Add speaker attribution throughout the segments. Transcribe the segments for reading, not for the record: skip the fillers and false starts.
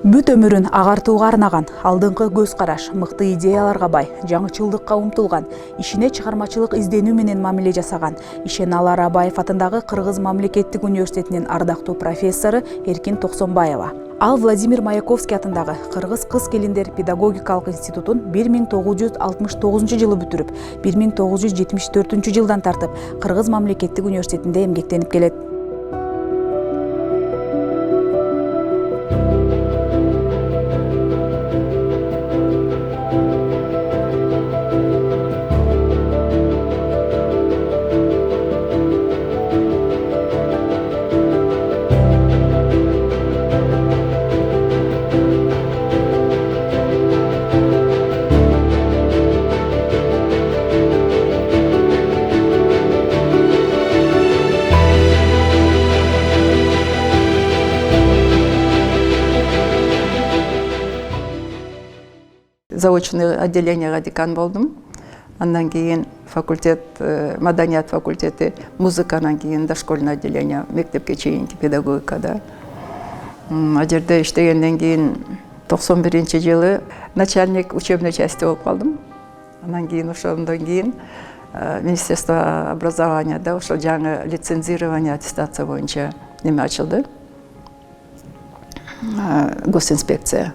Speaker 1: Бүт өмүрүн агартууга арнаган, алдыңкы көз караш, мыкты идеяларга бай, жаңычылдыкка умтулган, ишине чыгармачылык изденүү менен мамиле жасаган Ишеналы Абаев атындагы Кыргыз мамлекеттик университетинин ардактуу профессору Эркин Токсонбаева. Ал Владимир Маяковский атындагы Кыргыз кыз-келиндер педагогикалык институтун 1969 жылы бүтүрүп, 1974 жылдан тартып Кыргыз мамлекеттик университетинде эмгектенип келет.
Speaker 2: Заочный отделенияга декан болдум. Андан кийин факультет, маданият факультети, музыканан кийин дошкольный отделение, мектепке чейинки педагогикада. А жерде иштегенден кийин 91-жылы начальник учебной части болуп калдым. Андан кийин ошондон кийин Министерство образования да ошо жаңы лицензирование аттестация боюнча неме ачылды. Госинспекция.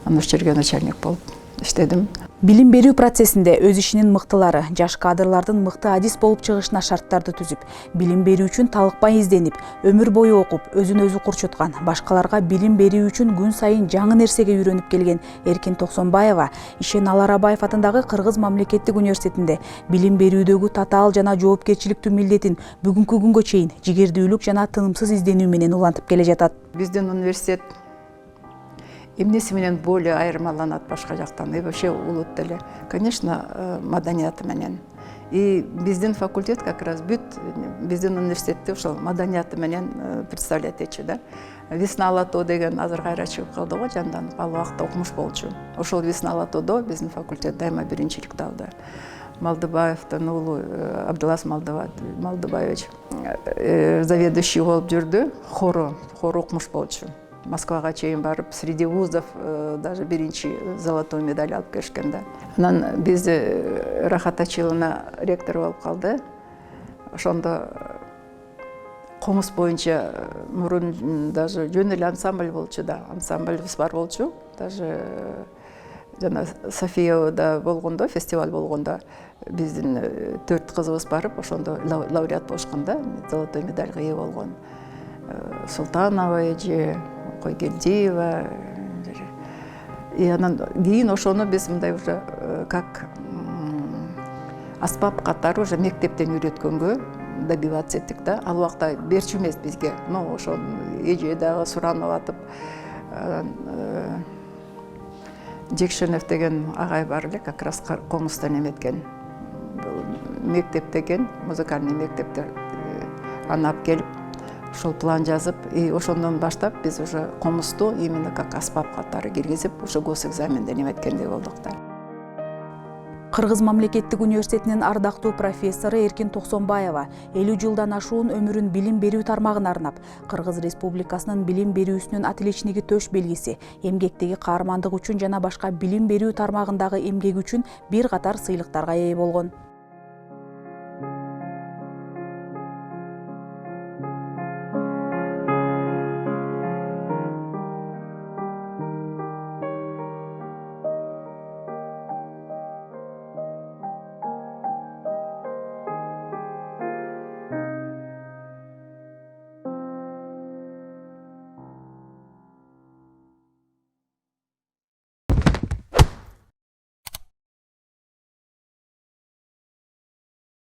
Speaker 2: Аны ошол жерге начальник болуп иштедим.
Speaker 1: Билим берүү процессинде өз ишинин мыктылары, жаш кадрлардын мыкты адис болуп чыгышына шарттарды түзүп, билим берүү үчүн талыкпай изденип, өмүр бою окуп, өзүн өзү курчуткан, башкаларга билим берүү үчүн күн сайын жаңы нерсеге үйрөнүп келген Эркин Токсонбаева Ишеналы Абаев атындагы Кыргыз мамлекеттик университетинде билим берүүдөгү татаал жана жоопкерчиликтүү милдетин бүгүнкү күнгө чейин жигердүүлүк жана тынымсыз изденүү менен улантып келе жатат.
Speaker 2: Биздин университет эмнеси менен более айырмаланат башка жактан, и вообще улут деле. Конечно, маданияты менен. И биздин факультет как раз бүт биздин университетти ошол маданияты менен представлять этчү да. Весна Алатоо деген азыр кайра чыгып калды го жандан, ал убакта окумуш болчу. Ошол Весна Алатоодо биздин факультет дайыма биринчиликти алды. Малдыбаевдин уулу Абдулас Малдыбаевич заведующий болуп жүрдү, хор окумуш болчу. Москвага чейин барып, среди вузов даже биринчи золотой медаль алып келишкен да. Анан бизди Рахат Ачиловна ректор болуп калды. Ошондо комуз боюнча мурун даже жөн эле ансамбль болчу да, ансамбльбиз бар болчу. Даже жана Софияда болгондо, фестиваль болгондо биздин 4 кызыбыз барып, ошондо лауреат болушкан да, золотой медальга ээ болгон. Султанова эже, Койгелдиева. И анан кийин ошону биз мындай уже как аспап катары уже мектептен үйрөткөнгө добиваться эттик да. Ал убакта берчү эмес бизге. Но ошо эже дагы суранып атып, Жекшенев деген агай бар эле, как раз комуздан эметкен. Мектеп деген, музыкальный мектепте аны алып келип, ошол план жазып, и ошондон баштап биз уже комузду именно как аспап катары киргизип, ошо госэкзаменден эметкендей болдук да.
Speaker 1: Кыргыз мамлекеттик университетинин ардактуу профессору Эркин Токсонбаева 50 жылдан ашуун өмүрүн билим берүү тармагына арнап, Кыргыз Республикасынын билим берүүсүнүн отличниги төш белгиси, эмгектеги каармандык үчүн жана башка билим берүү тармагындагы эмгеги үчүн бир катар сыйлыктарга ээ болгон.